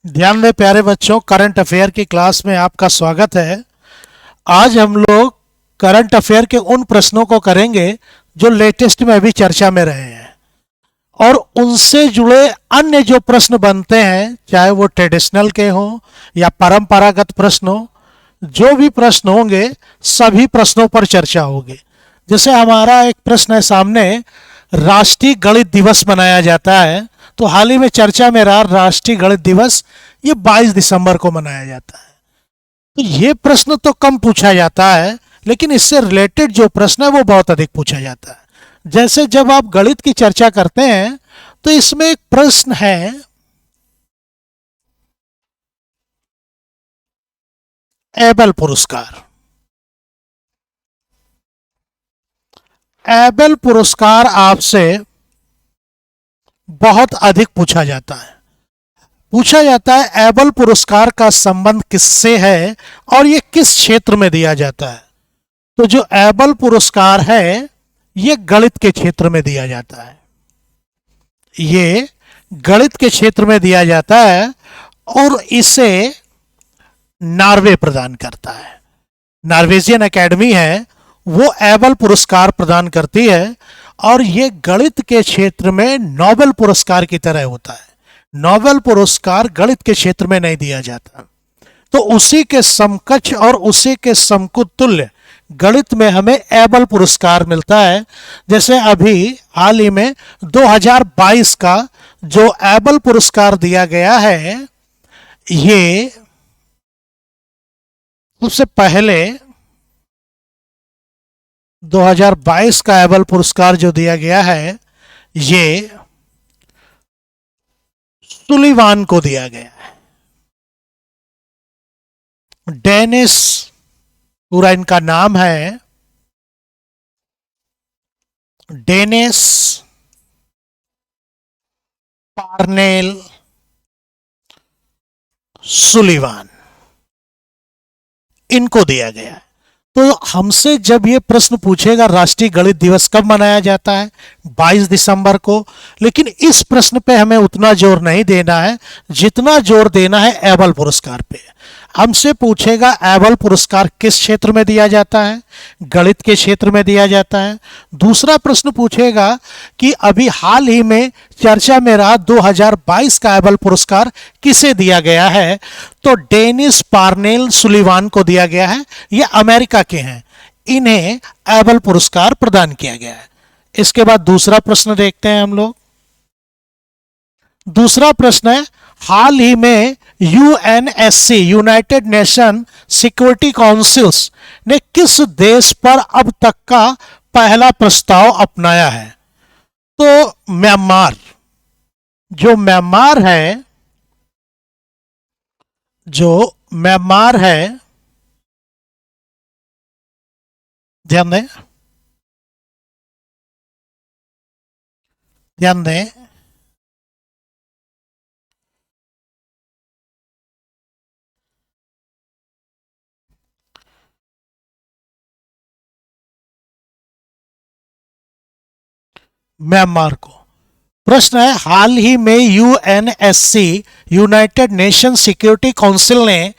ध्यान दें प्यारे बच्चों, करंट अफेयर की क्लास में आपका स्वागत है। आज हम लोग करंट अफेयर के उन प्रश्नों को करेंगे जो लेटेस्ट में अभी चर्चा में रहे हैं, और उनसे जुड़े अन्य जो प्रश्न बनते हैं, चाहे वो ट्रेडिशनल के हों या परंपरागत प्रश्न हो, जो भी प्रश्न होंगे सभी प्रश्नों पर चर्चा होगी। जैसे हमारा एक प्रश्न है सामने, राष्ट्रीय गणित दिवस मनाया जाता है, तो हाल ही में चर्चा में रहा राष्ट्रीय गणित दिवस, ये 22 दिसंबर को मनाया जाता है। तो ये प्रश्न तो कम पूछा जाता है, लेकिन इससे रिलेटेड जो प्रश्न है वो बहुत अधिक पूछा जाता है। जैसे जब आप गणित की चर्चा करते हैं तो इसमें एक प्रश्न है, एबल पुरस्कार। एबल पुरस्कार आपसे बहुत अधिक पूछा जाता है। पूछा जाता है एबल पुरस्कार का संबंध किससे है और ये किस क्षेत्र में दिया जाता है। तो जो एबल पुरस्कार है ये गणित के क्षेत्र में दिया जाता है। ये गणित के क्षेत्र में दिया जाता है और इसे नॉर्वे प्रदान करता है। नॉर्वेजियन एकेडमी है वो एबल पुरस्कार प्रदान करती है, और ये गणित के क्षेत्र में नोबेल पुरस्कार की तरह होता है। नोबेल पुरस्कार गणित के क्षेत्र में नहीं दिया जाता, तो उसी के समकक्ष और उसी के समतुल्य गणित में हमें एबल पुरस्कार मिलता है। जैसे अभी हाल ही में 2022 का जो एबल पुरस्कार दिया गया है, ये सबसे पहले 2022 का एबल पुरस्कार जो दिया गया है ये सुलिवान को दिया गया है। डेनिस पूरा इनका नाम है, डेनिस पार्नेल सुलिवान, इनको दिया गया है। तो हमसे जब ये प्रश्न पूछेगा राष्ट्रीय गणित दिवस कब मनाया जाता है, 22 दिसंबर को, लेकिन इस प्रश्न पे हमें उतना जोर नहीं देना है जितना जोर देना है एबल पुरस्कार पे। हमसे पूछेगा एबल पुरस्कार किस क्षेत्र में दिया जाता है, गणित के क्षेत्र में दिया जाता है। दूसरा प्रश्न पूछेगा कि अभी हाल ही में चर्चा में रहा 2022 का एबल पुरस्कार किसे दिया गया है, तो डेनिस पार्नेल सुलिवान को दिया गया है। ये अमेरिका के हैं, इन्हें एबल पुरस्कार प्रदान किया गया है। इसके बाद दूसरा प्रश्न देखते हैं हम लोग। दूसरा प्रश्न है, हाल ही में UNSC United nation security councils ने किस देश पर अब तक का पहला प्रस्ताव अपनाया है। तो म्यांमार, जो म्यांमार है, जो म्यांमार है, ध्यान दें, ध्यान दें, म्यांमार को। प्रश्न है, हाल ही में UNSC United nation security council ने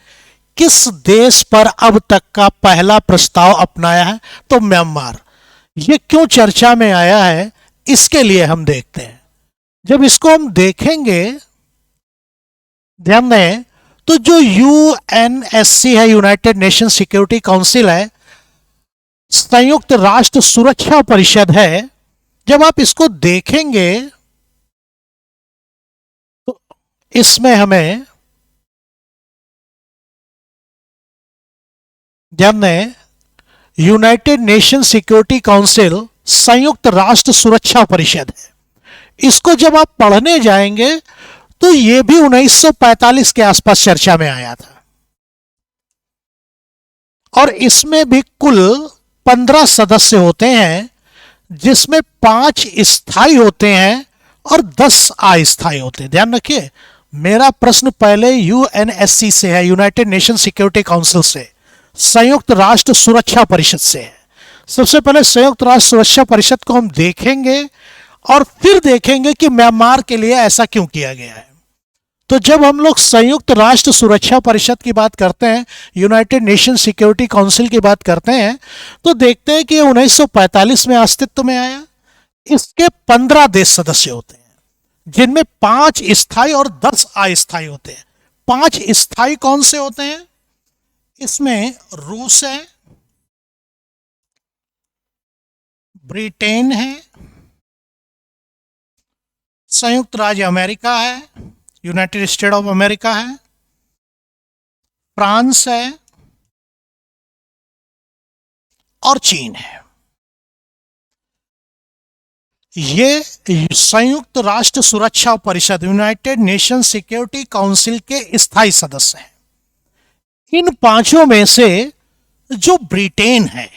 किस देश पर अब तक का पहला प्रस्ताव अपनाया है। तो म्यांमार। ये क्यों चर्चा में आया है इसके लिए हम देखते हैं। जब इसको हम देखेंगे, ध्यान दें, तो जो यूएनएससी है, यूनाइटेड नेशन सिक्योरिटी काउंसिल है, संयुक्त राष्ट्र सुरक्षा परिषद है, जब आप इसको देखेंगे तो इसमें हमें ध्यान दें, यूनाइटेड नेशन सिक्योरिटी काउंसिल संयुक्त राष्ट्र सुरक्षा परिषद है। इसको जब आप पढ़ने जाएंगे तो यह भी 1945 के आसपास चर्चा में आया था, और इसमें भी कुल 15 सदस्य होते हैं, जिसमें 5 स्थायी होते हैं और 10 अस्थायी होते हैं। ध्यान रखिए, मेरा प्रश्न पहले यूएनएससी से है, यूनाइटेड नेशन सिक्योरिटी काउंसिल से, संयुक्त राष्ट्र सुरक्षा परिषद से है। सबसे पहले संयुक्त राष्ट्र सुरक्षा परिषद को हम देखेंगे और फिर देखेंगे कि म्यांमार के लिए ऐसा क्यों किया गया है। तो जब हम लोग संयुक्त राष्ट्र सुरक्षा परिषद की बात करते हैं, यूनाइटेड नेशन सिक्योरिटी काउंसिल की बात करते हैं, तो देखते हैं कि ये 1945 में अस्तित्व में आया। इसके 15 देश सदस्य होते हैं, जिनमें 5 स्थायी और 10 अस्थायी होते हैं। 5 स्थायी कौन से होते हैं? इसमें रूस है, ब्रिटेन है, संयुक्त राज्य अमेरिका है, यूनाइटेड स्टेट ऑफ अमेरिका है, फ्रांस है और चीन है। ये संयुक्त राष्ट्र सुरक्षा परिषद, यूनाइटेड नेशन सिक्योरिटी काउंसिल के स्थायी सदस्य हैं। इन 5 में से जो ब्रिटेन है,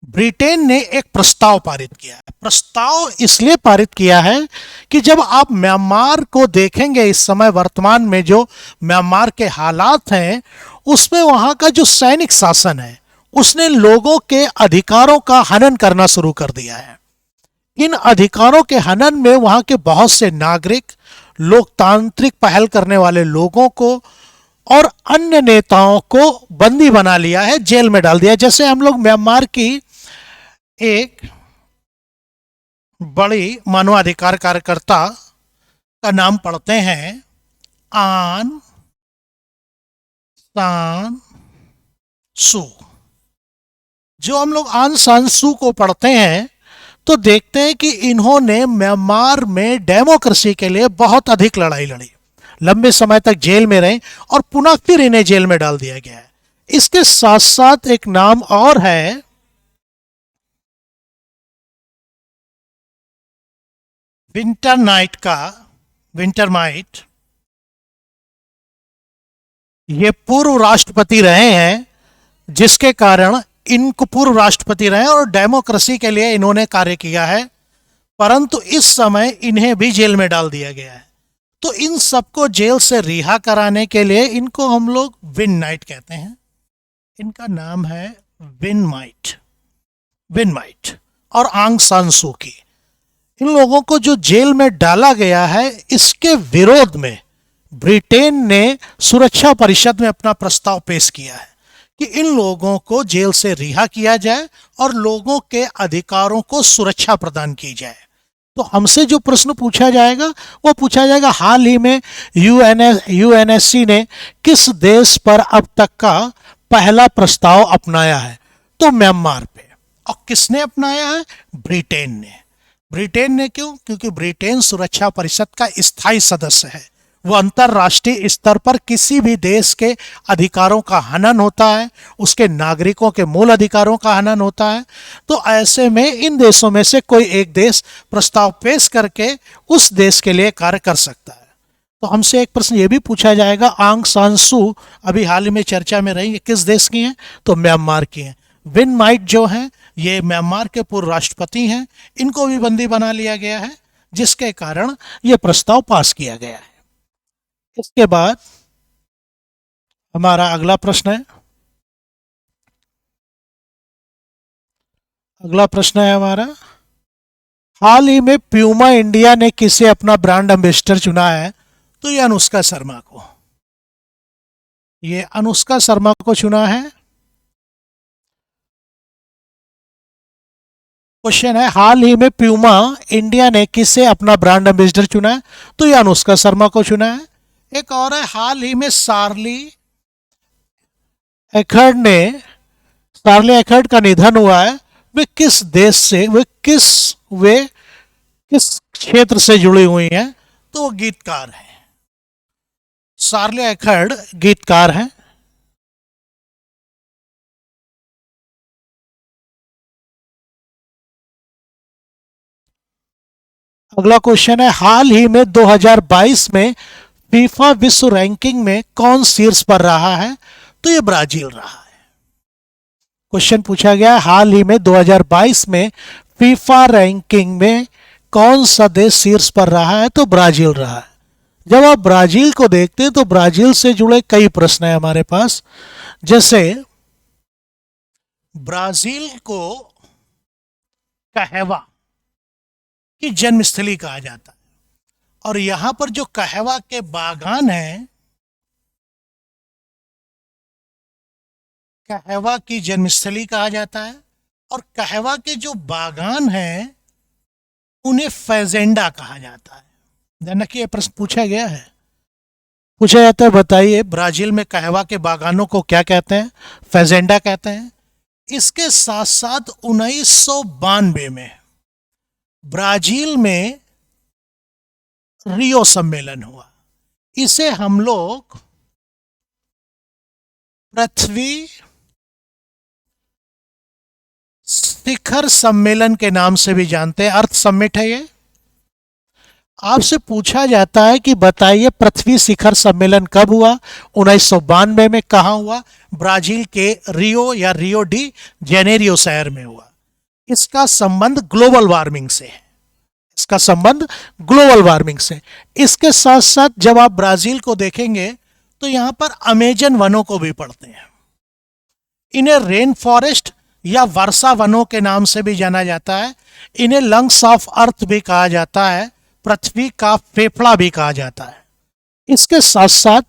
ब्रिटेन ने एक प्रस्ताव पारित किया है। प्रस्ताव इसलिए पारित किया है कि जब आप म्यांमार को देखेंगे, इस समय वर्तमान में जो म्यांमार के हालात हैं, उसमें वहां का जो सैनिक शासन है, उसने लोगों के अधिकारों का हनन करना शुरू कर दिया है। इन अधिकारों के हनन में वहां के बहुत से नागरिक, लोकतांत्रिक पहल करने वाले लोगों को और अन्य नेताओं को बंदी बना लिया है, जेल में डाल दिया। जैसे हम लोग म्यांमार की एक बड़ी मानवाधिकार कार्यकर्ता का नाम पढ़ते हैं, आन सान सू। जो हम लोग आन सान सू को पढ़ते हैं तो देखते हैं कि इन्होंने म्यांमार में डेमोक्रेसी के लिए बहुत अधिक लड़ाई लड़ी, लंबे समय तक जेल में रहे और पुनः फिर इन्हें जेल में डाल दिया गया है। इसके साथ साथ एक नाम और है, विंटर नाइट का, विंटर माइट। ये पूर्व राष्ट्रपति रहे हैं, जिसके कारण इनको पूर्व राष्ट्रपति रहे और डेमोक्रेसी के लिए इन्होंने कार्य किया है, परंतु इस समय इन्हें भी जेल में डाल दिया गया है। तो इन सबको जेल से रिहा कराने के लिए इनको हम लोग विन नाइट कहते हैं। इनका नाम है विन माइट, विन माइट और आंग सान सू की। इन लोगों को जो जेल में डाला गया है, इसके विरोध में ब्रिटेन ने सुरक्षा परिषद में अपना प्रस्ताव पेश किया है कि इन लोगों को जेल से रिहा किया जाए और लोगों के अधिकारों को सुरक्षा प्रदान की जाए। तो हमसे जो प्रश्न पूछा जाएगा वो पूछा जाएगा, हाल ही में यूएनएससी ने किस देश पर अब तक का पहला प्रस्ताव अपनाया है? तो म्यांमार पे। और किसने अपनाया है? ब्रिटेन ने। ब्रिटेन ने क्यों? क्योंकि ब्रिटेन सुरक्षा परिषद का स्थायी सदस्य है। वो अंतरराष्ट्रीय स्तर पर किसी भी देश के अधिकारों का हनन होता है, उसके नागरिकों के मूल अधिकारों का हनन होता है। तो ऐसे में इन देशों में से कोई एक देश प्रस्ताव पेश करके उस देश के लिए कार्य कर सकता है। तो हमसे एक प्रश्न ये भी पूछा जाएगा, आंग सान सू अभी हाल ही में चर्चा में रही, ये किस देश की हैं? तो म्यांमार की हैं। विन माइट जो हैं, ये म्यांमार के पूर्व राष्ट्रपति हैं। इनको भी बंदी बना लिया गया है, जिसके कारण ये प्रस्ताव पास किया गया है। इसके बाद हमारा अगला प्रश्न है, अगला प्रश्न है हमारा, हाल ही में प्यूमा इंडिया ने किसे अपना ब्रांड एम्बेसडर चुना है? तो ये अनुष्का शर्मा को, ये अनुष्का शर्मा को चुना है। क्वेश्चन है, हाल ही में प्यूमा इंडिया ने किसे अपना ब्रांड एम्बेसडर चुना है? तो ये अनुष्का शर्मा को चुना है। एक और है, हाल ही में सार्ली एखर्ड का निधन हुआ है। वे किस देश से, वे किस क्षेत्र से जुड़ी हुई हैं? तो वो गीतकार हैं। सार्ली एखर्ड गीतकार हैं। अगला क्वेश्चन है, हाल ही में 2022 में फीफा विश्व रैंकिंग में कौन शीर्ष पर रहा है? तो ये ब्राजील रहा है। क्वेश्चन पूछा गया, हाल ही में 2022 में फीफा रैंकिंग में कौन सा देश शीर्ष पर रहा है? तो ब्राजील रहा है। जब आप ब्राजील को देखते हैं तो ब्राजील से जुड़े कई प्रश्न है हमारे पास। जैसे ब्राजील को कहवा की जन्मस्थली कहा जाता है और यहां पर जो कहवा के बागान है, कहवा की जन्मस्थली कहा जाता है, और कहवा के जो बागान हैं उन्हें फैजेंडा कहा जाता है। ध्यान रखिए, ये प्रश्न पूछा गया है। पूछा जाता है, बताइए ब्राजील में कहवा के बागानों को क्या कहते हैं? फैजेंडा कहते हैं। इसके साथ साथ 1992 में ब्राजील में रियो सम्मेलन हुआ। इसे हम लोग पृथ्वी शिखर सम्मेलन के नाम से भी जानते हैं। अर्थ समिट है ये। आपसे पूछा जाता है कि बताइए पृथ्वी शिखर सम्मेलन कब हुआ? 1992 में। कहां हुआ? ब्राजील के रियो या रियो डी जेनेरियो शहर में हुआ। इसका संबंध ग्लोबल वार्मिंग से है। इसका संबंध ग्लोबल वार्मिंग से। इसके साथ साथ जब आप ब्राजील को देखेंगे तो यहां पर अमेजन वनों को भी पढ़ते हैं। इन्हें रेन फॉरेस्ट या वर्षा वनों के नाम से भी जाना जाता है। इन्हें लंग्स ऑफ अर्थ भी कहा जाता है, पृथ्वी का फेफड़ा भी कहा जाता है। इसके साथ साथ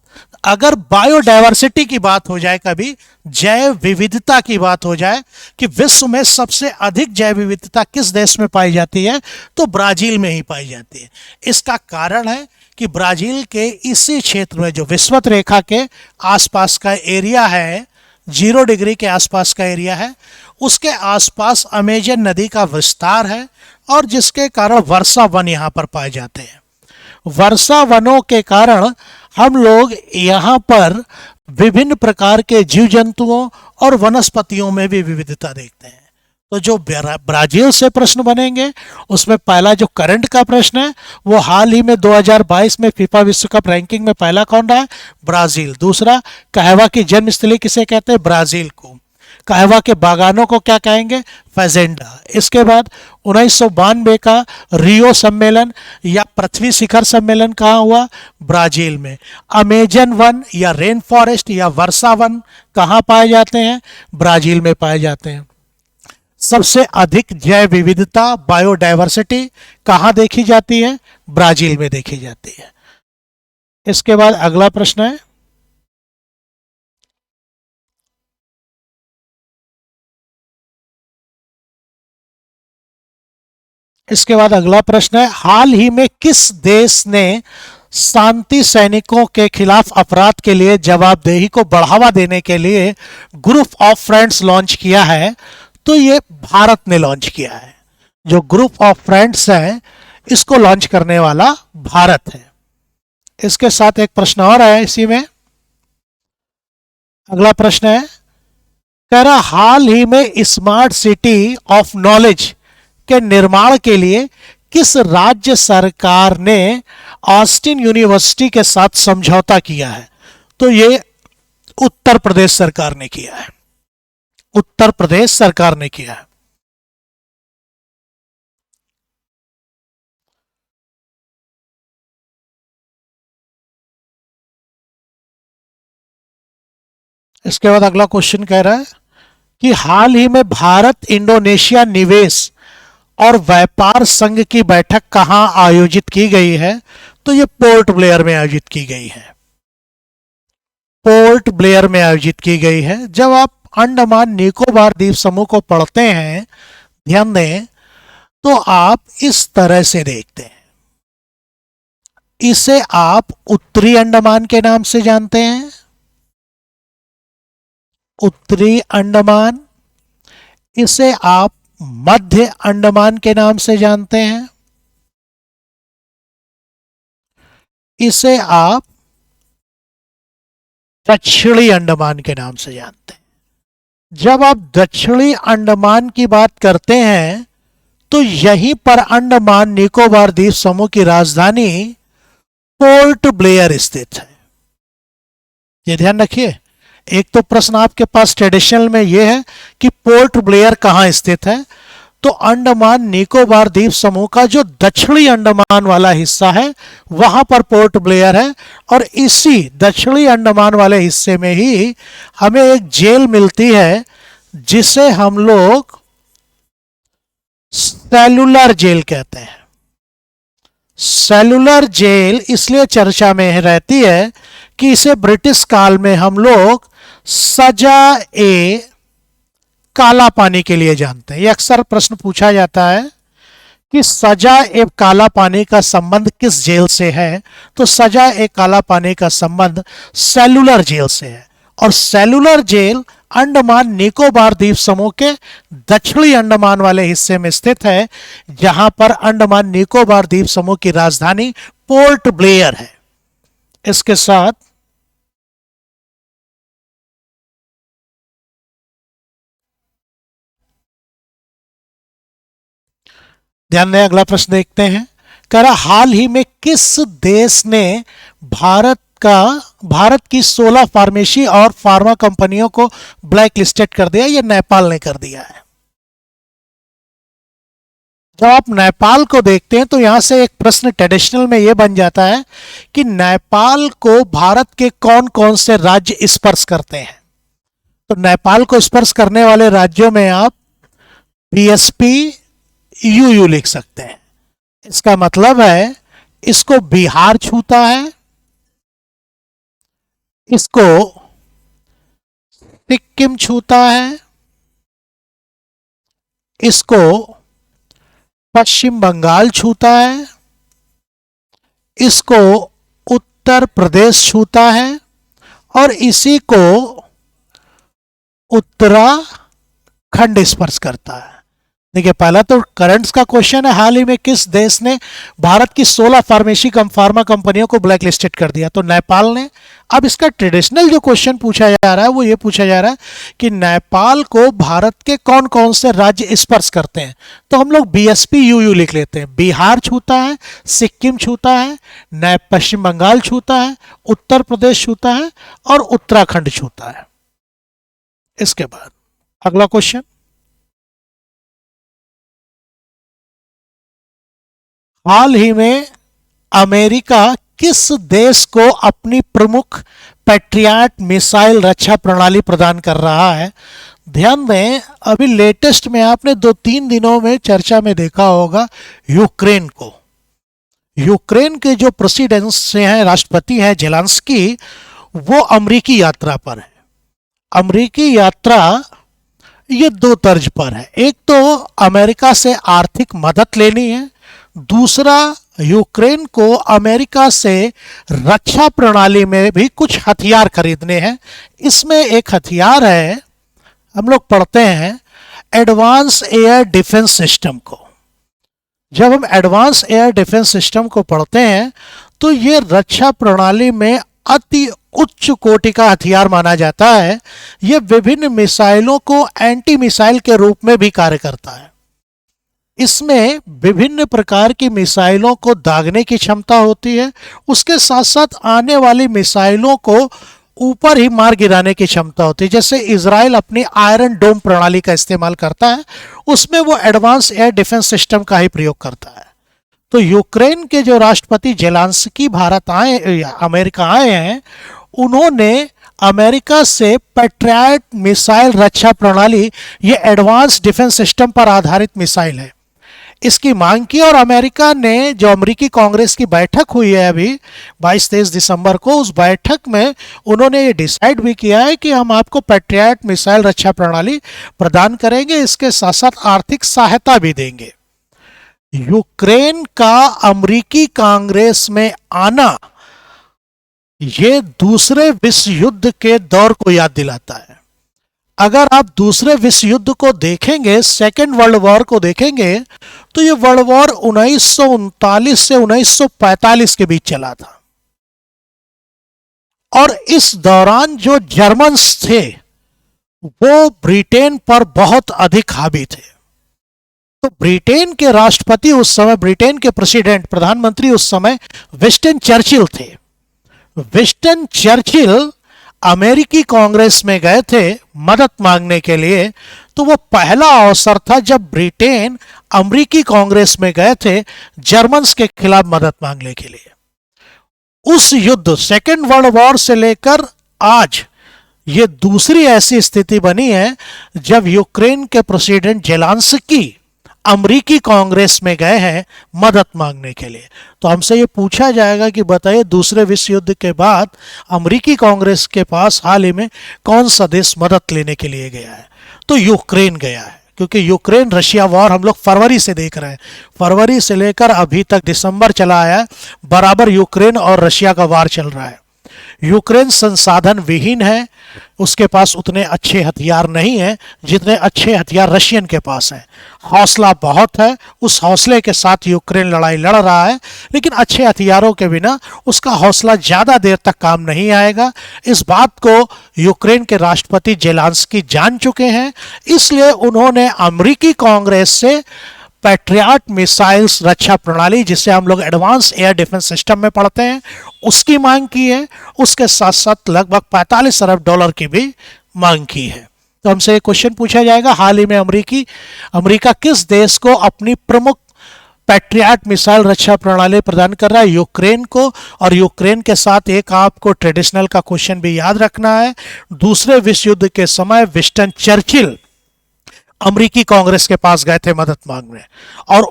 अगर बायोडायवर्सिटी की बात हो जाए, कभी जैव विविधता की बात हो जाए कि विश्व में सबसे अधिक जैव विविधता किस देश में पाई जाती है, तो ब्राजील में ही पाई जाती है। इसका कारण है कि ब्राजील के इसी क्षेत्र में जो विषुवत रेखा के आसपास का एरिया है, 0 डिग्री के आसपास का एरिया है, उसके आसपास अमेजन नदी का विस्तार है, और जिसके कारण वर्षा वन यहाँ पर पाए जाते हैं। वर्षा वनों के कारण हम लोग यहाँ पर विभिन्न प्रकार के जीव जंतुओं और वनस्पतियों में भी विविधता देखते हैं। तो जो ब्राजील से प्रश्न बनेंगे उसमें पहला जो करंट का प्रश्न है वो हाल ही में 2022 में फीफा विश्व कप रैंकिंग में पहला कौन रहा है? ब्राजील। दूसरा, कहवा की जन्मस्थली किसे कहते हैं? ब्राजील को। कहवा के बागानों को क्या कहेंगे? फैजेंडा। इसके बाद 1992 का रियो सम्मेलन या पृथ्वी शिखर सम्मेलन कहाँ हुआ? ब्राजील में। अमेजन वन या रेन फॉरेस्ट या वर्षा वन कहाँ पाए जाते हैं? ब्राजील में पाए जाते हैं। सबसे अधिक जैव विविधता, बायोडायवर्सिटी कहाँ देखी जाती है? ब्राजील में देखी जाती है। इसके बाद अगला प्रश्न है, इसके बाद अगला प्रश्न है, हाल ही में किस देश ने शांति सैनिकों के खिलाफ अपराध के लिए जवाबदेही को बढ़ावा देने के लिए ग्रुप ऑफ फ्रेंड्स लॉन्च किया है? तो ये भारत ने लॉन्च किया है। जो ग्रुप ऑफ फ्रेंड्स है इसको लॉन्च करने वाला भारत है। इसके साथ एक प्रश्न और है इसी में। अगला प्रश्न है, कह रहा हाल ही में स्मार्ट सिटी ऑफ नॉलेज के निर्माण के लिए किस राज्य सरकार ने ऑस्टिन यूनिवर्सिटी के साथ समझौता किया है? तो ये उत्तर प्रदेश सरकार ने किया है। उत्तर प्रदेश सरकार ने किया है। इसके बाद अगला क्वेश्चन कह रहा है कि हाल ही में भारत इंडोनेशिया निवेश और व्यापार संघ की बैठक कहां आयोजित की गई है? तो ये पोर्ट ब्लेयर में आयोजित की गई है। पोर्ट ब्लेयर में आयोजित की गई है। जब आप अंडमान निकोबार द्वीप समूह को पढ़ते हैं, ध्यान दें, तो आप इस तरह से देखते हैं। इसे आप उत्तरी अंडमान के नाम से जानते हैं, उत्तरी अंडमान। इसे आप मध्य अंडमान के नाम से जानते हैं, इसे आप दक्षिणी अंडमान के नाम से जानते हैं। जब आप दक्षिणी अंडमान की बात करते हैं तो यहीं पर अंडमान निकोबार द्वीप समूह की राजधानी पोर्ट ब्लेयर स्थित है। ये ध्यान रखिए। एक तो प्रश्न आपके पास ट्रेडिशनल में यह है कि पोर्ट ब्लेयर कहां स्थित है, तो अंडमान निकोबार द्वीप समूह का जो दक्षिणी अंडमान वाला हिस्सा है वहां पर पोर्ट ब्लेयर है। और इसी दक्षिणी अंडमान वाले हिस्से में ही हमें एक जेल मिलती है जिसे हम लोग सेलुलर जेल कहते हैं। सेलुलर जेल इसलिए चर्चा में रहती है कि इसे ब्रिटिश काल में हम लोग सजा ए काला पानी के लिए जानते हैं। यह अक्सर प्रश्न पूछा जाता है कि सजा ए काला पानी का संबंध किस जेल से है, तो सजा ए काला पानी का संबंध सेलुलर जेल से है। और सेलुलर जेल अंडमान निकोबार द्वीप समूह के दक्षिणी अंडमान वाले हिस्से में स्थित है, जहां पर अंडमान निकोबार द्वीप समूह की राजधानी पोर्ट ब्लेयर है। इसके साथ ध्यान दें, अगला प्रश्न देखते हैं। कह रहा हाल ही में किस देश ने भारत की 16 फार्मेसी और फार्मा कंपनियों को ब्लैक लिस्टेड कर दिया? ये नेपाल ने कर दिया है। जब आप नेपाल को देखते हैं तो यहां से एक प्रश्न ट्रेडिशनल में यह बन जाता है कि नेपाल को भारत के कौन कौन से राज्य स्पर्श करते हैं। तो नेपाल को स्पर्श करने वाले राज्यों में आप बीएसपी यूयू लिख सकते हैं। इसका मतलब है इसको बिहार छूता है, इसको सिक्किम छूता है, इसको पश्चिम बंगाल छूता है, इसको उत्तर प्रदेश छूता है और इसी को उत्तराखंड स्पर्श करता है। देखिए, पहला तो करंट्स का क्वेश्चन है, हाल ही में किस देश ने भारत की 16 फार्मा कंपनियों को ब्लैक लिस्टेड कर दिया? तो नेपाल ने। अब इसका ट्रेडिशनल जो क्वेश्चन पूछा जा रहा है वो ये पूछा जा रहा है कि नेपाल को भारत के कौन कौन से राज्य स्पर्श करते हैं। तो हम लोग बीएसपी यूयू लिख लेते हैं। बिहार छूता है, सिक्किम छूता है, पश्चिम बंगाल छूता है, उत्तर प्रदेश छूता है और उत्तराखंड छूता है। इसके बाद अगला क्वेश्चन, हाल ही में अमेरिका किस देश को अपनी प्रमुख पैट्रियट मिसाइल रक्षा प्रणाली प्रदान कर रहा है? ध्यान दें, अभी लेटेस्ट में आपने 2-3 दिनों में चर्चा में देखा होगा यूक्रेन को। यूक्रेन के जो प्रेसिडेंट से हैं, राष्ट्रपति हैं जेलेंस्की, वो अमेरिकी यात्रा पर है। अमेरिकी यात्रा ये 2 तर्ज पर है। एक तो अमेरिका से आर्थिक मदद लेनी है, दूसरा यूक्रेन को अमेरिका से रक्षा प्रणाली में भी कुछ हथियार खरीदने हैं। इसमें एक हथियार है, हम लोग पढ़ते हैं एडवांस एयर डिफेंस सिस्टम को। जब हम एडवांस एयर डिफेंस सिस्टम को पढ़ते हैं तो ये रक्षा प्रणाली में अति उच्च कोटि का हथियार माना जाता है। यह विभिन्न मिसाइलों को एंटी मिसाइल के रूप में भी कार्य करता है। इसमें विभिन्न प्रकार की मिसाइलों को दागने की क्षमता होती है, उसके साथ साथ आने वाली मिसाइलों को ऊपर ही मार गिराने की क्षमता होती है। जैसे इजराइल अपनी आयरन डोम प्रणाली का इस्तेमाल करता है, उसमें वो एडवांस एयर डिफेंस सिस्टम का ही प्रयोग करता है। तो यूक्रेन के जो राष्ट्रपति जेलेंस्की अमेरिका आए हैं, उन्होंने अमेरिका से पैट्रियट मिसाइल रक्षा प्रणाली, ये एडवांस डिफेंस सिस्टम पर आधारित मिसाइल है, इसकी मांग की। और अमेरिका ने, जो अमेरिकी कांग्रेस की बैठक हुई है अभी 22-23 दिसंबर को, उस बैठक में उन्होंने ये डिसाइड भी किया है कि हम आपको पैट्रियट मिसाइल रक्षा प्रणाली प्रदान करेंगे, इसके साथ साथ आर्थिक सहायता भी देंगे। यूक्रेन का अमेरिकी कांग्रेस में आना ये दूसरे विश्व युद्ध के दौर को याद दिलाता है। अगर आप दूसरे विश्व युद्ध को देखेंगे, सेकेंड वर्ल्ड वॉर को देखेंगे, तो ये वर्ल्ड वॉर 1939 से 1945 के बीच चला था। और इस दौरान जो जर्मन्स थे वो ब्रिटेन पर बहुत अधिक हावी थे। तो ब्रिटेन के राष्ट्रपति उस समय, ब्रिटेन के प्रेसिडेंट, प्रधानमंत्री उस समय विंस्टन चर्चिल थे। विंस्टन चर्चिल अमेरिकी कांग्रेस में गए थे मदद मांगने के लिए। तो वो पहला अवसर था जब ब्रिटेन अमेरिकी कांग्रेस में गए थे जर्मन्स के खिलाफ मदद मांगने के लिए। उस युद्ध, सेकेंड वर्ल्ड वॉर से लेकर आज, ये दूसरी ऐसी स्थिति बनी है जब यूक्रेन के प्रेसिडेंट जेलेंस्की अमेरिकी कांग्रेस में गए हैं मदद मांगने के लिए। तो हमसे ये पूछा जाएगा कि बताइए दूसरे विश्व युद्ध के बाद अमेरिकी कांग्रेस के पास हाल ही में कौन सा देश मदद लेने के लिए गया है? तो यूक्रेन गया है, क्योंकि यूक्रेन रशिया वॉर हम लोग फरवरी से देख रहे हैं, फरवरी से लेकर अभी तक दिसंबर चला आया, बराबर यूक्रेन और रशिया का वार चल रहा है। यूक्रेन संसाधन विहीन है, उसके पास उतने अच्छे हथियार नहीं हैं जितने अच्छे हथियार रशियन के पास हैं। हौसला बहुत है, उस हौसले के साथ यूक्रेन लड़ाई लड़ रहा है, लेकिन अच्छे हथियारों के बिना उसका हौसला ज़्यादा देर तक काम नहीं आएगा। इस बात को यूक्रेन के राष्ट्रपति जेलेंस्की जान चुके हैं, इसलिए उन्होंने अमेरिकी कांग्रेस से पैट्रियट मिसाइल्स रक्षा प्रणाली, जिसे हम लोग एडवांस एयर डिफेंस सिस्टम में पढ़ते हैं, उसकी मांग की है। उसके साथ साथ लगभग 45 अरब डॉलर की भी मांग की है। तो हमसे एक क्वेश्चन पूछा जाएगा, हाल ही में अमेरिका किस देश को अपनी प्रमुख पैट्रियट मिसाइल रक्षा प्रणाली प्रदान कर रहा है? यूक्रेन को। और यूक्रेन के साथ एक आपको ट्रेडिशनल का क्वेश्चन भी याद रखना है। दूसरे विश्व युद्ध के समय विंस्टन चर्चिल अमेरिकी कांग्रेस के पास गए थे मदद मांगने, और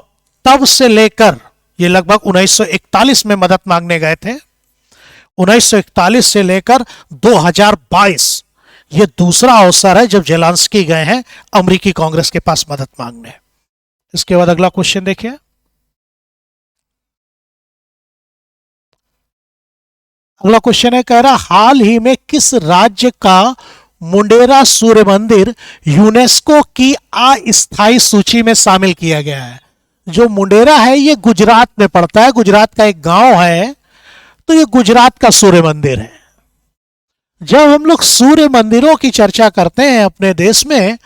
तब से लेकर ये लगभग 1941 में मदद मांगने गए थे, 1941 से लेकर 2022 ये दूसरा अवसर है जब जेलेंस्की गए हैं अमेरिकी कांग्रेस के पास मदद मांगने। इसके बाद अगला क्वेश्चन देखिए, अगला क्वेश्चन है, कह रहा हाल ही में किस राज्य का मुंडेरा सूर्य मंदिर यूनेस्को की अस्थायी सूची में शामिल किया गया है? जो मुंडेरा है ये गुजरात में पड़ता है, गुजरात का एक गांव है, तो ये गुजरात का सूर्य मंदिर है। जब हम लोग सूर्य मंदिरों की चर्चा करते हैं अपने देश में,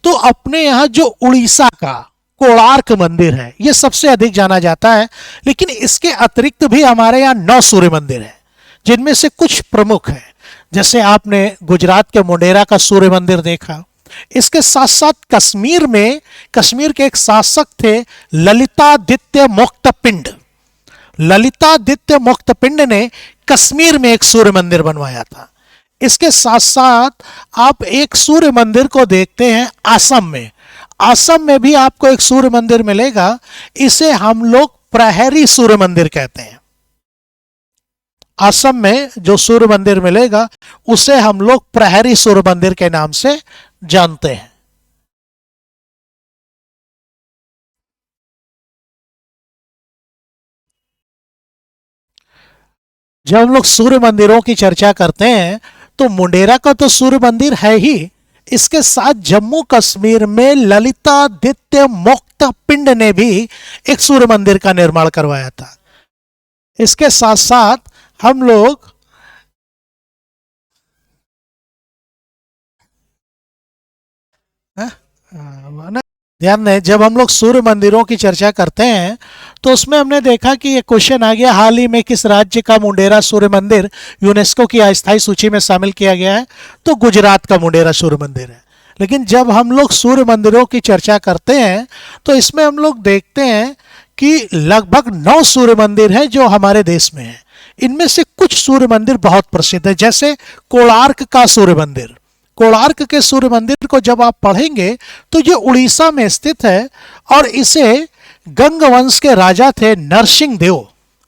तो अपने यहां जो उड़ीसा का कोणार्क मंदिर है ये सबसे अधिक जाना जाता है, लेकिन इसके अतिरिक्त भी हमारे यहाँ 9 सूर्य मंदिर हैं, जिनमें से कुछ प्रमुख हैं। जैसे आपने गुजरात के मुंडेरा का सूर्य मंदिर देखा, इसके साथ साथ कश्मीर में, कश्मीर के एक शासक थे ललितादित्य मोक्तपिंड, ललितादित्य मोक्तपिंड ने कश्मीर में एक सूर्य मंदिर बनवाया था। इसके साथ साथ आप एक सूर्य मंदिर को देखते हैं असम में, असम में भी आपको एक सूर्य मंदिर मिलेगा, इसे हम लोग प्रहरी सूर्य मंदिर कहते हैं। असम में जो सूर्य मंदिर मिलेगा उसे हम लोग प्रहरी सूर्य मंदिर के नाम से जानते हैं। जब हम लोग सूर्य मंदिरों की चर्चा करते हैं तो मुंडेरा का तो सूर्य मंदिर है ही, इसके साथ जम्मू कश्मीर में ललितादित्य मोक्तपिंड ने भी एक सूर्य मंदिर का निर्माण करवाया था। इसके साथ साथ हम लोग ध्यान दें, जब हम लोग सूर्य मंदिरों की चर्चा करते हैं तो उसमें हमने देखा कि ये क्वेश्चन आ गया, हाल ही में किस राज्य का मुंडेरा सूर्य मंदिर यूनेस्को की अस्थायी सूची में शामिल किया गया है? तो गुजरात का मुंडेरा सूर्य मंदिर है। लेकिन जब हम लोग सूर्य मंदिरों की चर्चा करते हैं तो इसमें हम लोग देखते हैं कि लगभग 9 सूर्य मंदिर हैं जो हमारे देश में हैं। इनमें से कुछ सूर्य मंदिर बहुत प्रसिद्ध है, जैसे कोणार्क का सूर्य मंदिर। कोणार्क के सूर्य मंदिर को जब आप पढ़ेंगे तो ये उड़ीसा में स्थित है, और इसे गंग वंश के राजा थे नरसिंह देव,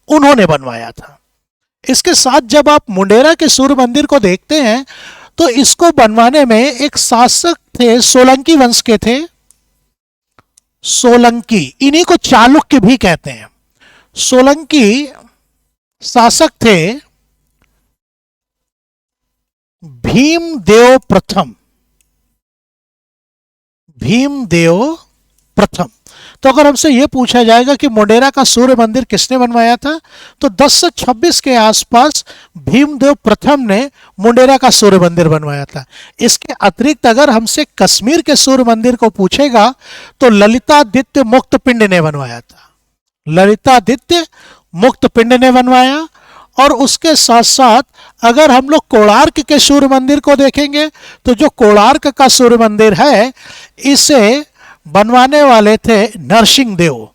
उन्होंने बनवाया था। इसके साथ जब आप मुंडेरा के सूर्य मंदिर को देखते हैं तो इसको बनवाने में एक शासक थे, सोलंकी वंश के थे, सोलंकी, इन्हीं को चालुक्य भी कहते हैं। सोलंकी शासक थे भीमदेव प्रथम, भीमदेव प्रथम। तो अगर हमसे यह पूछा जाएगा कि मुंडेरा का सूर्य मंदिर किसने बनवाया था, तो 1026 के आसपास भीमदेव प्रथम ने मुंडेरा का सूर्य मंदिर बनवाया था। इसके अतिरिक्त अगर हमसे कश्मीर के सूर्य मंदिर को पूछेगा तो ललितादित्य मुक्तपिंड ने बनवाया था, ललितादित्य मुक्तपिंड ने बनवाया। और उसके साथ साथ अगर हम लोग कोणार्क के सूर्य मंदिर को देखेंगे तो जो कोणार्क का सूर्य मंदिर है इसे बनवाने वाले थे नरसिंह देव।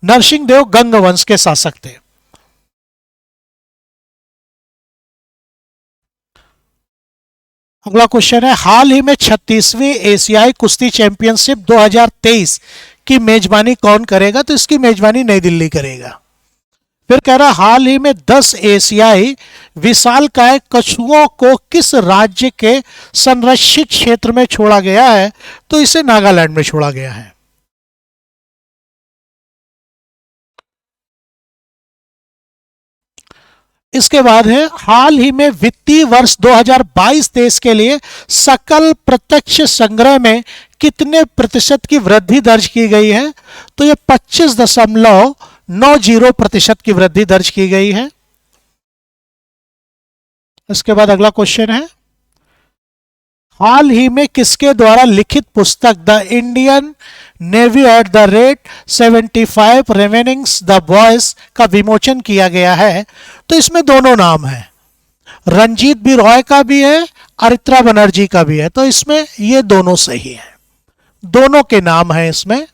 नरसिंह देव गंग वंश के शासक थे। अगला क्वेश्चन है, हाल ही में 36वीं एशियाई कुश्ती चैंपियनशिप 2023 कि मेजबानी कौन करेगा, तो इसकी मेजबानी नई दिल्ली करेगा। फिर कह रहा हाल ही में 10 एशियाई विशालकाय कछुओं को किस राज्य के संरक्षित क्षेत्र में छोड़ा गया है, तो इसे नागालैंड में छोड़ा गया है। इसके बाद है हाल ही में वित्तीय वर्ष 2022-23 के लिए सकल प्रत्यक्ष संग्रह में कितने प्रतिशत की वृद्धि दर्ज की गई है, तो ये 25.90% की वृद्धि दर्ज की गई है। इसके बाद अगला क्वेश्चन है हाल ही में किसके द्वारा लिखित पुस्तक the Indian Navy at the rate 75 remainings the boys का विमोचन किया गया है, तो इसमें दोनों नाम है, रंजीत बी रॉय का भी है, अरित्रा बनर्जी का भी है, तो इसमें ये दोनों सही है, दोनों के नाम है इसमें।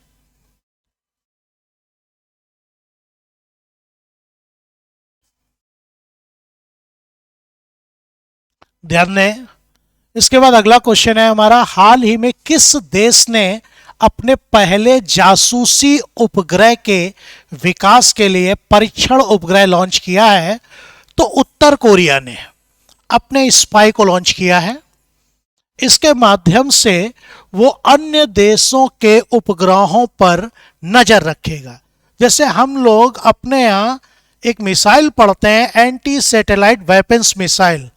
ध्यान दें। इसके बाद अगला क्वेश्चन है हमारा हाल ही में किस देश ने अपने पहले जासूसी उपग्रह के विकास के लिए परीक्षण उपग्रह लॉन्च किया है, तो उत्तर कोरिया ने अपने स्पाई को लॉन्च किया है। इसके माध्यम से वो अन्य देशों के उपग्रहों पर नजर रखेगा। जैसे हम लोग अपने यहां एक मिसाइल पढ़ते हैं एंटी सैटेलाइट वेपन्स मिसाइल,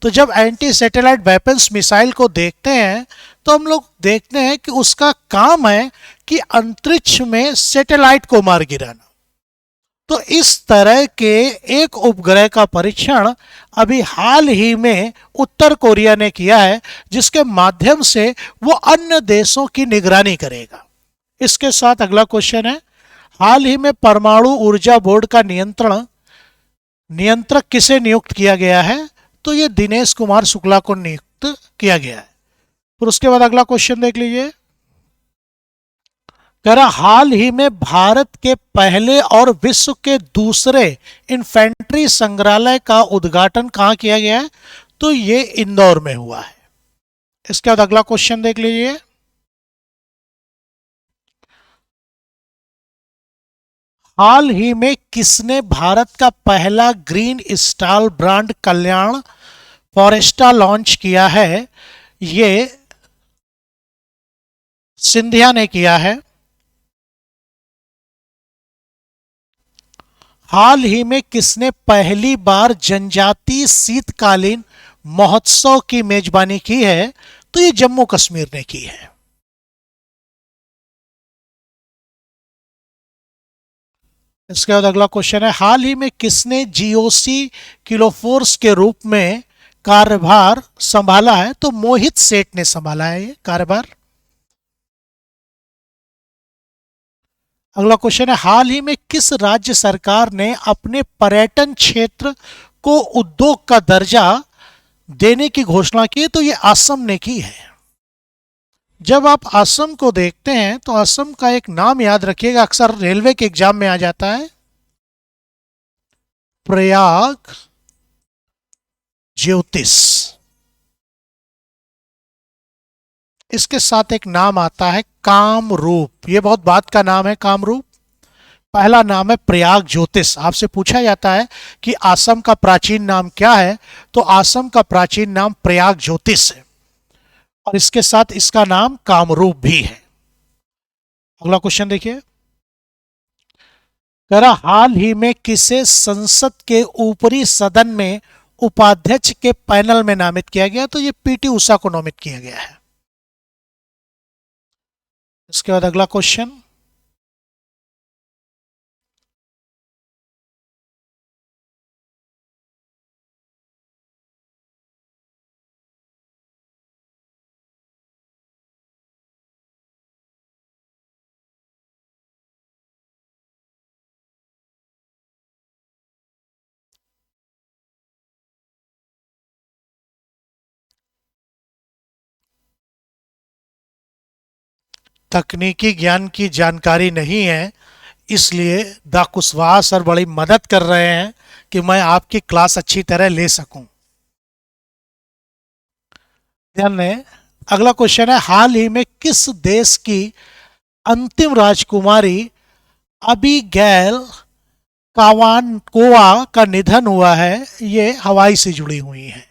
तो जब एंटी सैटेलाइट वेपन्स मिसाइल को देखते हैं तो हम लोग देखते हैं कि उसका काम है कि अंतरिक्ष में सैटेलाइट को मार गिराना। तो इस तरह के एक उपग्रह का परीक्षण अभी हाल ही में उत्तर कोरिया ने किया है, जिसके माध्यम से वो अन्य देशों की निगरानी करेगा। इसके साथ अगला क्वेश्चन है हाल ही में परमाणु ऊर्जा बोर्ड का नियंत्रक किसे नियुक्त किया गया है, तो ये दिनेश कुमार शुक्ला को नियुक्त किया गया है। फिर उसके बाद अगला क्वेश्चन देख लीजिए, कह रहा हाल ही में भारत के पहले और विश्व के दूसरे इन्फेंट्री संग्रहालय का उद्घाटन कहां किया गया है, तो ये इंदौर में हुआ है। इसके बाद अगला क्वेश्चन देख लीजिए, हाल ही में किसने भारत का पहला ग्रीन स्टाल ब्रांड कल्याण फॉरेस्टा लॉन्च किया है, ये सिंधिया ने किया है। हाल ही में किसने पहली बार जनजातीय शीतकालीन महोत्सव की मेजबानी की है, तो ये जम्मू कश्मीर ने की है। इसके बाद अगला क्वेश्चन है हाल ही में किसने जीओसी किलोफोर्स के रूप में कार्यभार संभाला है, तो मोहित सेठ ने संभाला है ये कार्यभार। अगला क्वेश्चन है हाल ही में किस राज्य सरकार ने अपने पर्यटन क्षेत्र को उद्योग का दर्जा देने की घोषणा की, तो ये असम ने की है। जब आप असम को देखते हैं तो असम का एक नाम याद रखिएगा, अक्सर रेलवे के एग्जाम में आ जाता है, प्रयाग ज्योतिष। इसके साथ एक नाम आता है कामरूप, ये बहुत बात का नाम है कामरूप। पहला नाम है प्रयाग ज्योतिष। आपसे पूछा जाता है कि असम का प्राचीन नाम क्या है, तो असम का प्राचीन नाम प्रयाग ज्योतिष है, और इसके साथ इसका नाम कामरूप भी है। अगला क्वेश्चन देखिए, कह रहा हाल ही में किसे संसद के ऊपरी सदन में उपाध्यक्ष के पैनल में नामित किया गया, तो ये पीटी उषा को नामित किया गया है। इसके बाद अगला क्वेश्चन, तकनीकी ज्ञान की जानकारी नहीं है, इसलिए दा कुशवाहा सर बड़ी मदद कर रहे हैं कि मैं आपकी क्लास अच्छी तरह ले सकूं। ध्यान दें। अगला क्वेश्चन है हाल ही में किस देश की अंतिम राजकुमारी अबीगैल कावानकोवा का निधन हुआ है, ये हवाई से जुड़ी हुई हैं।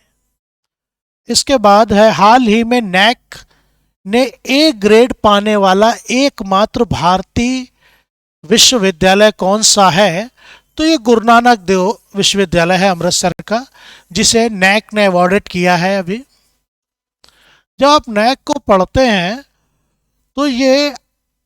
इसके बाद है, हाल ही में नैक ने ए ग्रेड पाने वाला एकमात्र भारतीय विश्वविद्यालय कौन सा है? तो ये गुरु नानक देव विश्वविद्यालय है अमृतसर का, जिसे नैक ने अवॉर्डेड किया है अभी। जब आप नैक को पढ़ते हैं तो ये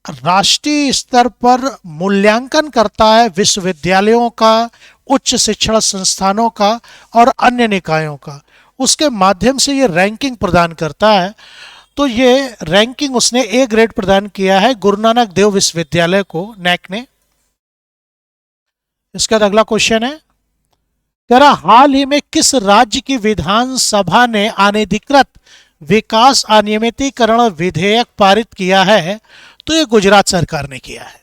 राष्ट्रीय स्तर पर मूल्यांकन करता है विश्वविद्यालयों का, उच्च शिक्षण संस्थानों का और अन्य निकायों का। उसके माध्यम से ये रैंकिंग प्रदान करता है। तो ये रैंकिंग उसने ए ग्रेड प्रदान किया है गुरु नानक देव विश्वविद्यालय को, नैक ने। इसके बाद अगला क्वेश्चन है, कह रहा हाल ही में किस राज्य की विधानसभा ने अनधिकृत विकास अनियमितीकरण विधेयक पारित किया है? तो ये गुजरात सरकार ने किया है।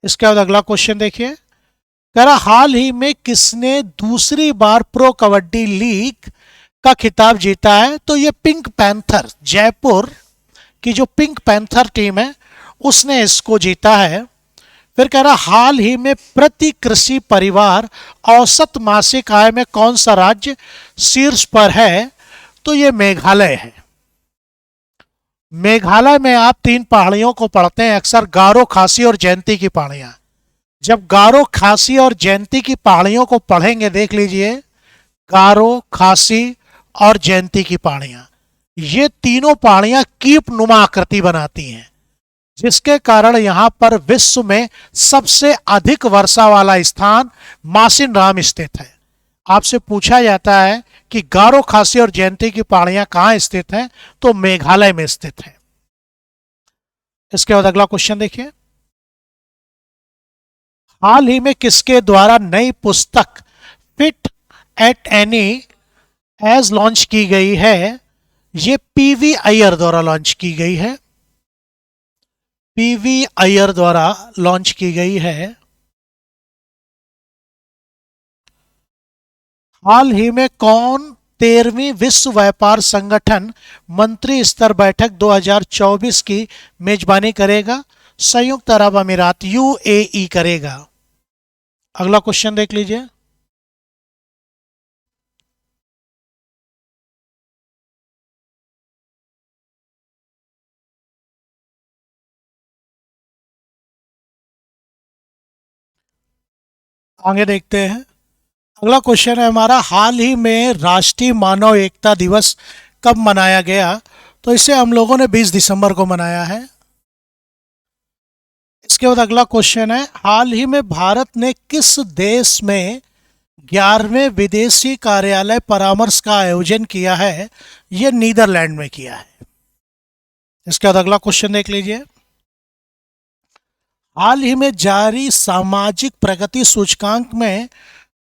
इसके बाद अगला क्वेश्चन देखिए, कह रहा हाल ही में किसने दूसरी बार प्रो कबड्डी लीग का खिताब जीता है? तो ये पिंक पैंथर, जयपुर की जो पिंक पैंथर टीम है उसने इसको जीता है। फिर कह रहा हाल ही में प्रति कृषि परिवार औसत मासिक आय में कौन सा राज्य शीर्ष पर है? तो ये मेघालय है। मेघालय में आप 3 पहाड़ियों को पढ़ते हैं अक्सर, गारो, खासी और जयंती की पहाड़ियां। जब गारो, खासी और जयंती की पहाड़ियों को पढ़ेंगे, देख लीजिए, गारो, खासी और जयंती की पहाड़ियां, ये तीनों पहाड़ियां कीप नुमा आकृति बनाती हैं, जिसके कारण यहां पर विश्व में सबसे अधिक वर्षा वाला स्थान मासिन राम स्थित है। आपसे पूछा जाता है कि गारो, खासी और जयंती की पहाड़ियां कहां स्थित हैं? तो मेघालय में स्थित है। इसके बाद अगला क्वेश्चन देखिए, हाल ही में किसके द्वारा नई पुस्तक fit at any as launch की गई है? ये पीवी अय्यर द्वारा लॉन्च की गई है। पीवी अय्यर द्वारा लॉन्च की गई है। हाल ही में कौन 13वीं विश्व व्यापार संगठन मंत्री स्तर बैठक 2024 की मेजबानी करेगा? संयुक्त अरब अमीरात, यूएई करेगा। अगला क्वेश्चन देख लीजिए, आगे देखते हैं। अगला क्वेश्चन है हमारा, हाल ही में राष्ट्रीय मानव एकता दिवस कब मनाया गया? तो इसे हम लोगों ने 20 दिसंबर को मनाया है। इसके बाद अगला क्वेश्चन है, हाल ही में भारत ने किस देश में 11वें विदेशी कार्यालय परामर्श का आयोजन किया है? यह नीदरलैंड में किया है। इसके बाद अगला क्वेश्चन देख लीजिए, हाल ही में जारी सामाजिक प्रगति सूचकांक में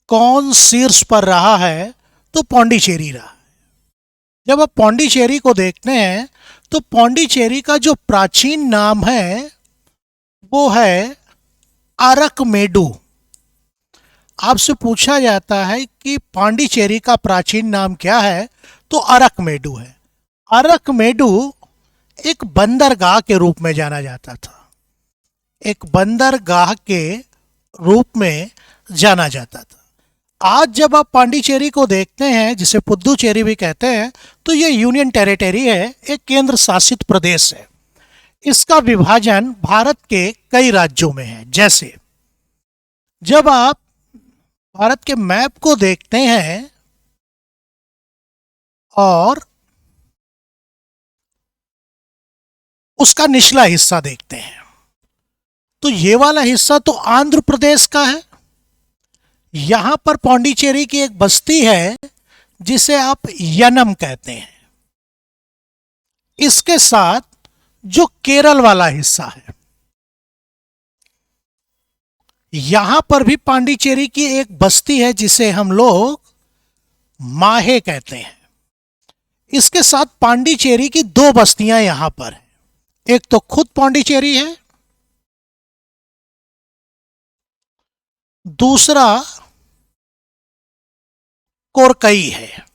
कौन शीर्ष पर रहा है? तो पौंडीचेरी रहा। जब आप पौंडीचेरी को देखते हैं तो पौंडीचेरी का जो प्राचीन नाम है वो है अरकमेडू। आपसे पूछा जाता है कि पांडिचेरी का प्राचीन नाम क्या है? तो अरकमेडू है। अरकमेडू एक बंदरगाह के रूप में जाना जाता था, एक बंदरगाह के रूप में जाना जाता था। आज जब आप पांडिचेरी को देखते हैं, जिसे पुद्दुचेरी भी कहते हैं, तो ये यूनियन टेरिटरी है, एक केंद्र शासित प्रदेश है। इसका विभाजन भारत के कई राज्यों में है। जैसे जब आप भारत के मैप को देखते हैं और उसका निचला हिस्सा देखते हैं, तो ये वाला हिस्सा तो आंध्र प्रदेश का है। यहां पर पौंडीचेरी की एक बस्ती है जिसे आप यनम कहते हैं। इसके साथ जो केरल वाला हिस्सा है, यहां पर भी पांडिचेरी की एक बस्ती है जिसे हम लोग माहे कहते हैं। इसके साथ पांडिचेरी की 2 बस्तियां यहां पर हैं। एक तो खुद पांडिचेरी है, दूसरा कोरकई है।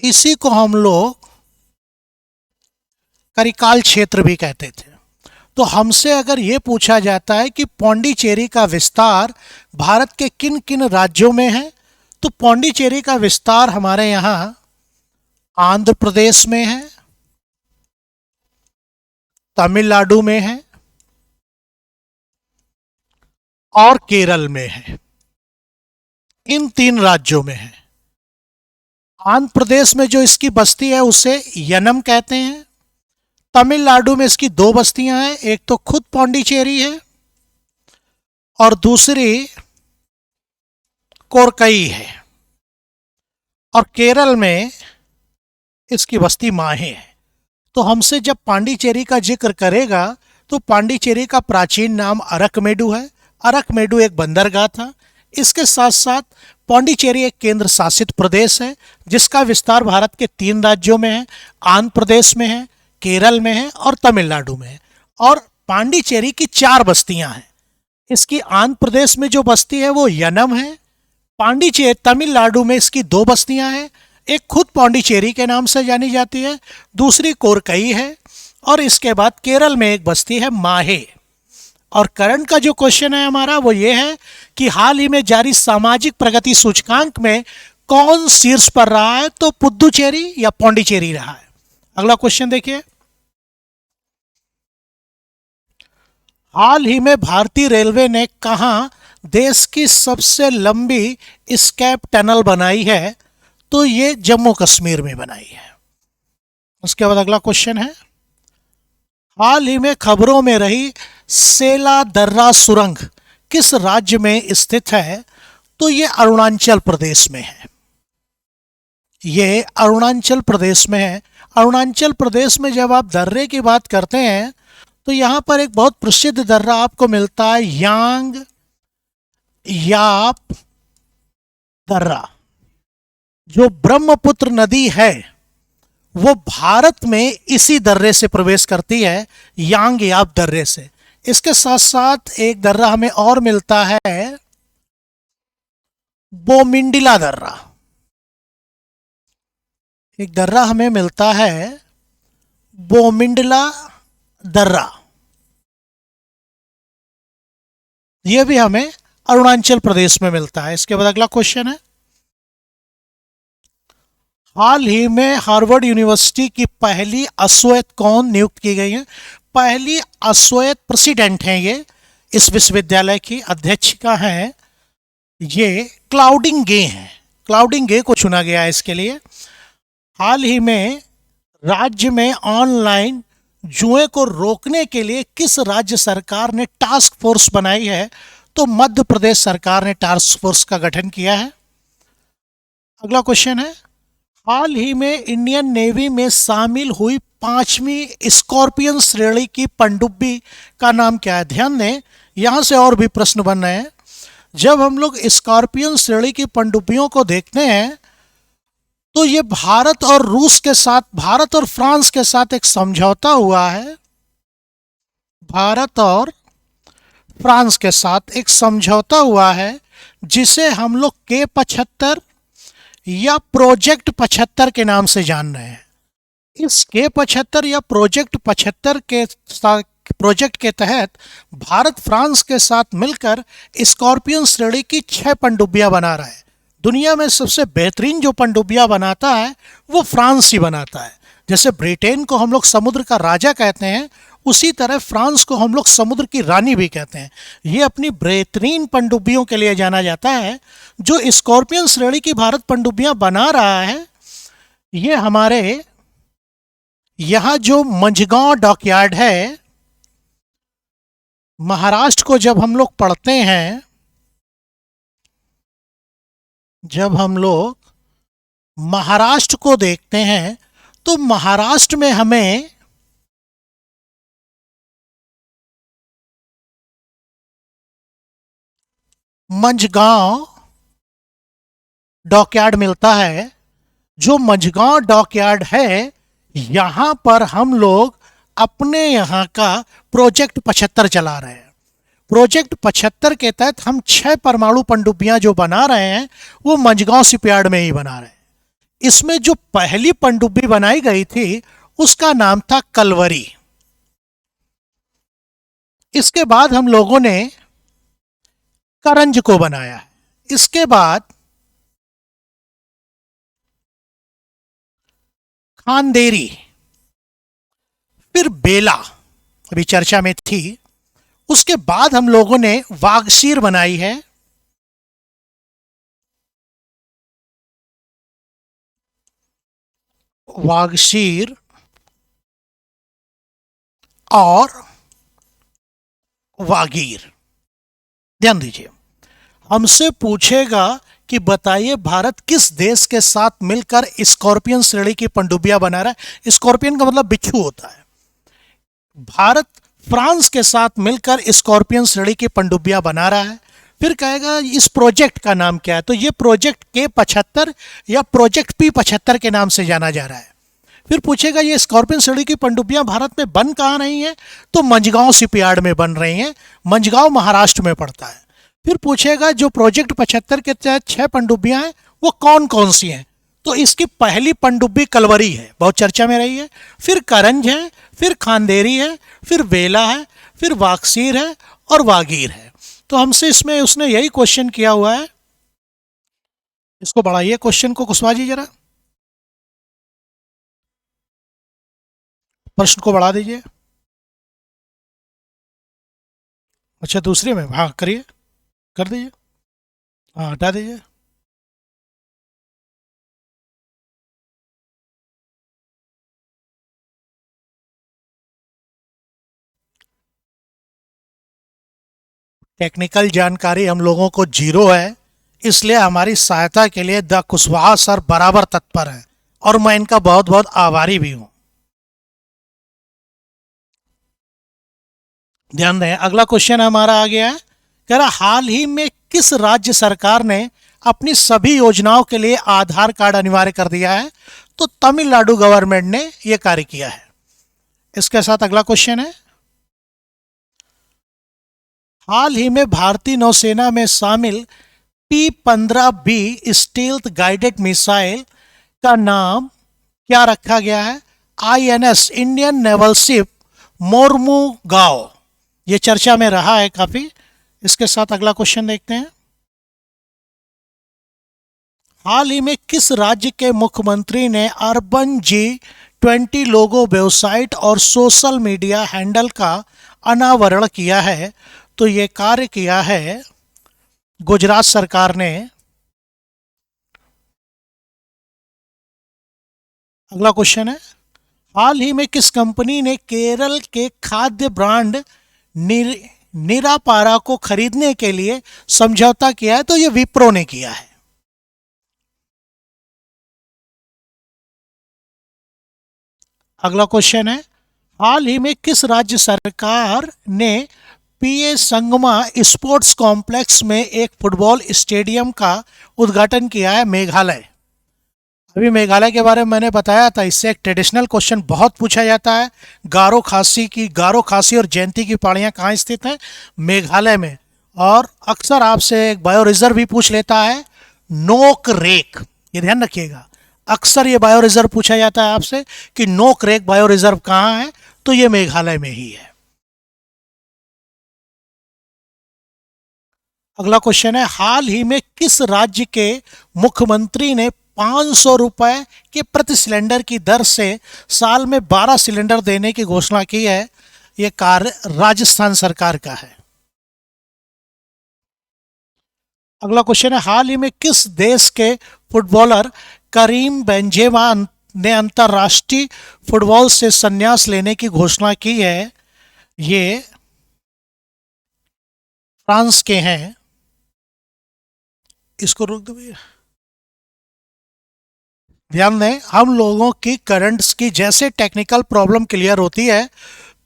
इसी को हम लोग करिकाल क्षेत्र भी कहते थे। तो हमसे अगर ये पूछा जाता है कि पौंडीचेरी का विस्तार भारत के किन किन राज्यों में है, तो पौंडीचेरी का विस्तार हमारे यहाँ आंध्र प्रदेश में है, तमिलनाडु में है और केरल में है। इन 3 राज्यों में है। आंध्र प्रदेश में जो इसकी बस्ती है उसे यनम कहते हैं। तमिलनाडु में इसकी 2 बस्तियां हैं, एक तो खुद पौंडीचेरी है और दूसरी कोरकई है। और केरल में इसकी बस्ती माहे है। तो हमसे जब पांडिचेरी का जिक्र करेगा तो पांडिचेरी का प्राचीन नाम अरकमेडु है। अरकमेडु एक बंदरगाह था। इसके साथ साथ पौंडीचेरी एक केंद्र शासित प्रदेश है जिसका विस्तार भारत के 3 राज्यों में है, आंध्र प्रदेश में है, केरल में है और तमिलनाडु में है। और पांडिचेरी की 4 बस्तियां हैं। इसकी आंध्र प्रदेश में जो बस्ती है वो यनम है। पांडिचेरी तमिलनाडु में इसकी 2 बस्तियां हैं, एक खुद पौंडीचेरी के नाम से जानी जाती है, दूसरी कोरकई है और इसके बाद केरल में एक बस्ती है माहे। और करंट का जो क्वेश्चन है हमारा वो ये है कि हाल ही में जारी सामाजिक प्रगति सूचकांक में कौन शीर्ष पर रहा है, तो पुदुचेरी या पौंडीचेरी रहा है। अगला क्वेश्चन देखिए, हाल ही में भारतीय रेलवे ने कहां देश की सबसे लंबी स्कैप टनल बनाई है, तो ये जम्मू कश्मीर में बनाई है। उसके बाद अगला क्वेश्चन है, हाल ही में खबरों में रही सेला दर्रा सुरंग किस राज्य में स्थित है, तो ये अरुणाचल प्रदेश में है। ये अरुणाचल प्रदेश में है। अरुणाचल प्रदेश में जब आप दर्रे की बात करते हैं तो यहां पर एक बहुत प्रसिद्ध दर्रा आपको मिलता है, यांग याप दर्रा। जो ब्रह्मपुत्र नदी है वो भारत में इसी दर्रे से प्रवेश करती है, यांग याप दर्रे से। इसके साथ साथ एक दर्रा हमें और मिलता है, बोमिंडिला दर्रा। एक दर्रा हमें मिलता है बोमिंडिला दर्रा, यह भी हमें अरुणाचल प्रदेश में मिलता है। इसके बाद अगला क्वेश्चन है, हाल ही में हार्वर्ड यूनिवर्सिटी की पहली अश्वेत कौन नियुक्त की गई है? पहली अश्वेत प्रेसिडेंट हैं ये इस विश्वविद्यालय की अध्यक्षिका हैं, ये क्लाउडिंग गे हैं। क्लाउडिंग गे को चुना गया है इसके लिए। हाल ही में राज्य में ऑनलाइन जुए को रोकने के लिए किस राज्य सरकार ने टास्क फोर्स बनाई है? तो मध्य प्रदेश सरकार ने टास्क फोर्स का गठन किया है। अगला क्वेश्चन है, हाल ही में इंडियन नेवी में शामिल हुई 5वीं स्कॉर्पियन श्रेणी की पनडुब्बी का नाम क्या है? ध्यान दें, यहां से और भी प्रश्न बन रहे हैं। जब हम लोग स्कॉर्पियन श्रेणी की पनडुब्बियों को देखते हैं तो ये भारत और रूस के साथ, भारत और फ्रांस के साथ एक समझौता हुआ है। भारत और फ्रांस के साथ एक समझौता हुआ है जिसे हम लोग K-75 या प्रोजेक्ट 75 के नाम से जान रहे हैं। इस K-75 या प्रोजेक्ट 75 के प्रोजेक्ट के तहत भारत फ्रांस के साथ मिलकर स्कॉर्पियन श्रेणी की 6 पनडुब्बियां बना रहा है। दुनिया में सबसे बेहतरीन जो पनडुब्बियां बनाता है वो फ्रांस ही बनाता है। जैसे ब्रिटेन को हम लोग समुद्र का राजा कहते हैं, उसी तरह फ्रांस को हम लोग समुद्र की रानी भी कहते हैं। ये अपनी बेहतरीन पनडुब्बियों के लिए जाना जाता है। जो स्कॉर्पियन श्रेणी की भारत पनडुब्बियां बना रहा है, ये हमारे यहाँ जो मंझगांव डॉकयार्ड है, महाराष्ट्र को जब हम लोग पढ़ते हैं, जब हम लोग महाराष्ट्र को देखते हैं तो महाराष्ट्र में हमें मंझगांव डॉकयार्ड मिलता है। जो मंझगांव डॉकयार्ड है, यहां पर हम लोग अपने यहां का प्रोजेक्ट 75 चला रहे हैं। प्रोजेक्ट 75 के तहत हम 6 परमाणु पनडुब्बियां जो बना रहे हैं वो मंझगांव शिपयार्ड में ही बना रहे हैं। इसमें जो पहली पनडुब्बी बनाई गई थी उसका नाम था कलवरी। इसके बाद हम लोगों ने करंज को बनाया। इसके बाद खांदेरी, फिर बेला अभी चर्चा में थी। उसके बाद हम लोगों ने वागशीर बनाई है। वागशीर और वागीर। ध्यान दीजिए, हमसे पूछेगा कि बताइए भारत किस देश के साथ मिलकर स्कॉर्पियन श्रेणी की पनडुब्बियां बना रहा है। स्कॉर्पियन का मतलब बिच्छू होता है। भारत फ्रांस के साथ मिलकर स्कॉर्पियन श्रेणी की पनडुब्बियां बना रहा है। फिर कहेगा इस प्रोजेक्ट का नाम क्या है, तो ये प्रोजेक्ट K75 या प्रोजेक्ट P75 के नाम से जाना जा रहा है। फिर पूछेगा ये स्कॉर्पियन श्रेणी की पनडुब्बियां भारत में बन कहाँ रही हैं, तो मंझगांव शिपयार्ड में बन रही हैं। मंझगांव महाराष्ट्र में पड़ता है। फिर पूछेगा जो प्रोजेक्ट 75 के तहत 6 पनडुब्बियां हैं वो कौन कौन सी हैं, तो इसकी पहली पनडुब्बी कलवरी है, बहुत चर्चा में रही है। फिर करंज है, फिर खांदेरी है, फिर वेला है, फिर वागशीर है और वागीर है। तो हमसे इसमें उसने यही क्वेश्चन किया हुआ है। इसको बढ़ाइए क्वेश्चन को कुशवाहा जी, जरा प्रश्न को बढ़ा दीजिए। अच्छा दूसरे में, हाँ करिए, कर दीजिए, हाँ हटा दीजिए। टेक्निकल जानकारी हम लोगों को जीरो है, इसलिए हमारी सहायता के लिए द कुशवाहा सर बराबर तत्पर हैं और मैं इनका बहुत बहुत आभारी भी हूं। ध्यान दें, अगला क्वेश्चन हमारा आ गया है। कह रहा हाल ही में किस राज्य सरकार ने अपनी सभी योजनाओं के लिए आधार कार्ड अनिवार्य कर दिया है, तो तमिलनाडु गवर्नमेंट ने यह कार्य किया है। इसके साथ अगला क्वेश्चन है, हाल ही में भारतीय नौसेना में शामिल P-15B स्टील्थ गाइडेड मिसाइल का नाम क्या रखा गया है। INS Indian naval ship Mormugao, ये चर्चा में रहा है काफी। इसके साथ अगला क्वेश्चन देखते हैं, हाल ही में किस राज्य के मुख्यमंत्री ने अर्बन G20 लोगो वेबसाइट और सोशल मीडिया हैंडल का अनावरण किया है, तो ये कार्य किया है गुजरात सरकार ने। अगला क्वेश्चन है, हाल ही में किस कंपनी ने केरल के खाद्य ब्रांड निरापारा को खरीदने के लिए समझौता किया है, तो ये विप्रो ने किया है। अगला क्वेश्चन है, हाल ही में किस राज्य सरकार ने पीए संगमा स्पोर्ट्स कॉम्प्लेक्स में एक फुटबॉल स्टेडियम का उद्घाटन किया है। मेघालय। अभी मेघालय के बारे में मैंने बताया था, इससे एक ट्रेडिशनल क्वेश्चन बहुत पूछा जाता है। गारो खासी और जयंती की पहाड़ियाँ कहाँ स्थित हैं, मेघालय में। और अक्सर आपसे एक बायो रिजर्व भी पूछ लेता है, नोक रेक, ये ध्यान रखिएगा। अक्सर ये बायो रिजर्व पूछा जाता है आपसे कि नोक रेक बायो रिजर्व कहाँ है, तो ये मेघालय में ही है। अगला क्वेश्चन है, हाल ही में किस राज्य के मुख्यमंत्री ने 500 रुपए के प्रति सिलेंडर की दर से साल में 12 सिलेंडर देने की घोषणा की है। यह कार्य राजस्थान सरकार का है। अगला क्वेश्चन है, हाल ही में किस देश के फुटबॉलर करीम बेंजेमा ने अंतरराष्ट्रीय फुटबॉल से संन्यास लेने की घोषणा की है। ये फ्रांस के हैं। इसको रोक दो भैया। ध्यान दें, हम लोगों की करंट्स की जैसे टेक्निकल प्रॉब्लम क्लियर होती है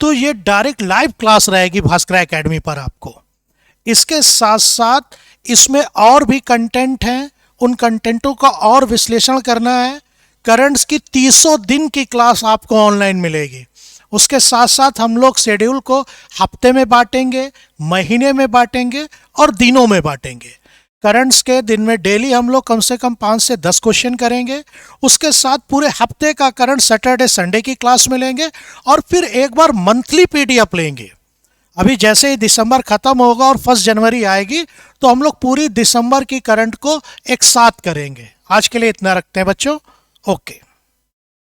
तो ये डायरेक्ट लाइव क्लास रहेगी भास्कर एकेडमी पर आपको। इसके साथ साथ इसमें और भी कंटेंट हैं, उन कंटेंटों का और विश्लेषण करना है। करंट्स की 300 दिन की क्लास आपको ऑनलाइन मिलेगी। उसके साथ साथ हम लोग शेड्यूल को हफ्ते में बांटेंगे, महीने में बांटेंगे और दिनों में बांटेंगे। करंट्स के दिन में डेली हम लोग कम से कम 5 से 10 क्वेश्चन करेंगे। उसके साथ पूरे हफ्ते का करंट सैटरडे संडे की क्लास में लेंगे और फिर एक बार मंथली पीडीएफ लेंगे। अभी जैसे ही दिसंबर खत्म होगा और 1 जनवरी आएगी तो हम लोग पूरी दिसंबर की करंट को एक साथ करेंगे। आज के लिए इतना रखते हैं बच्चों। ओके।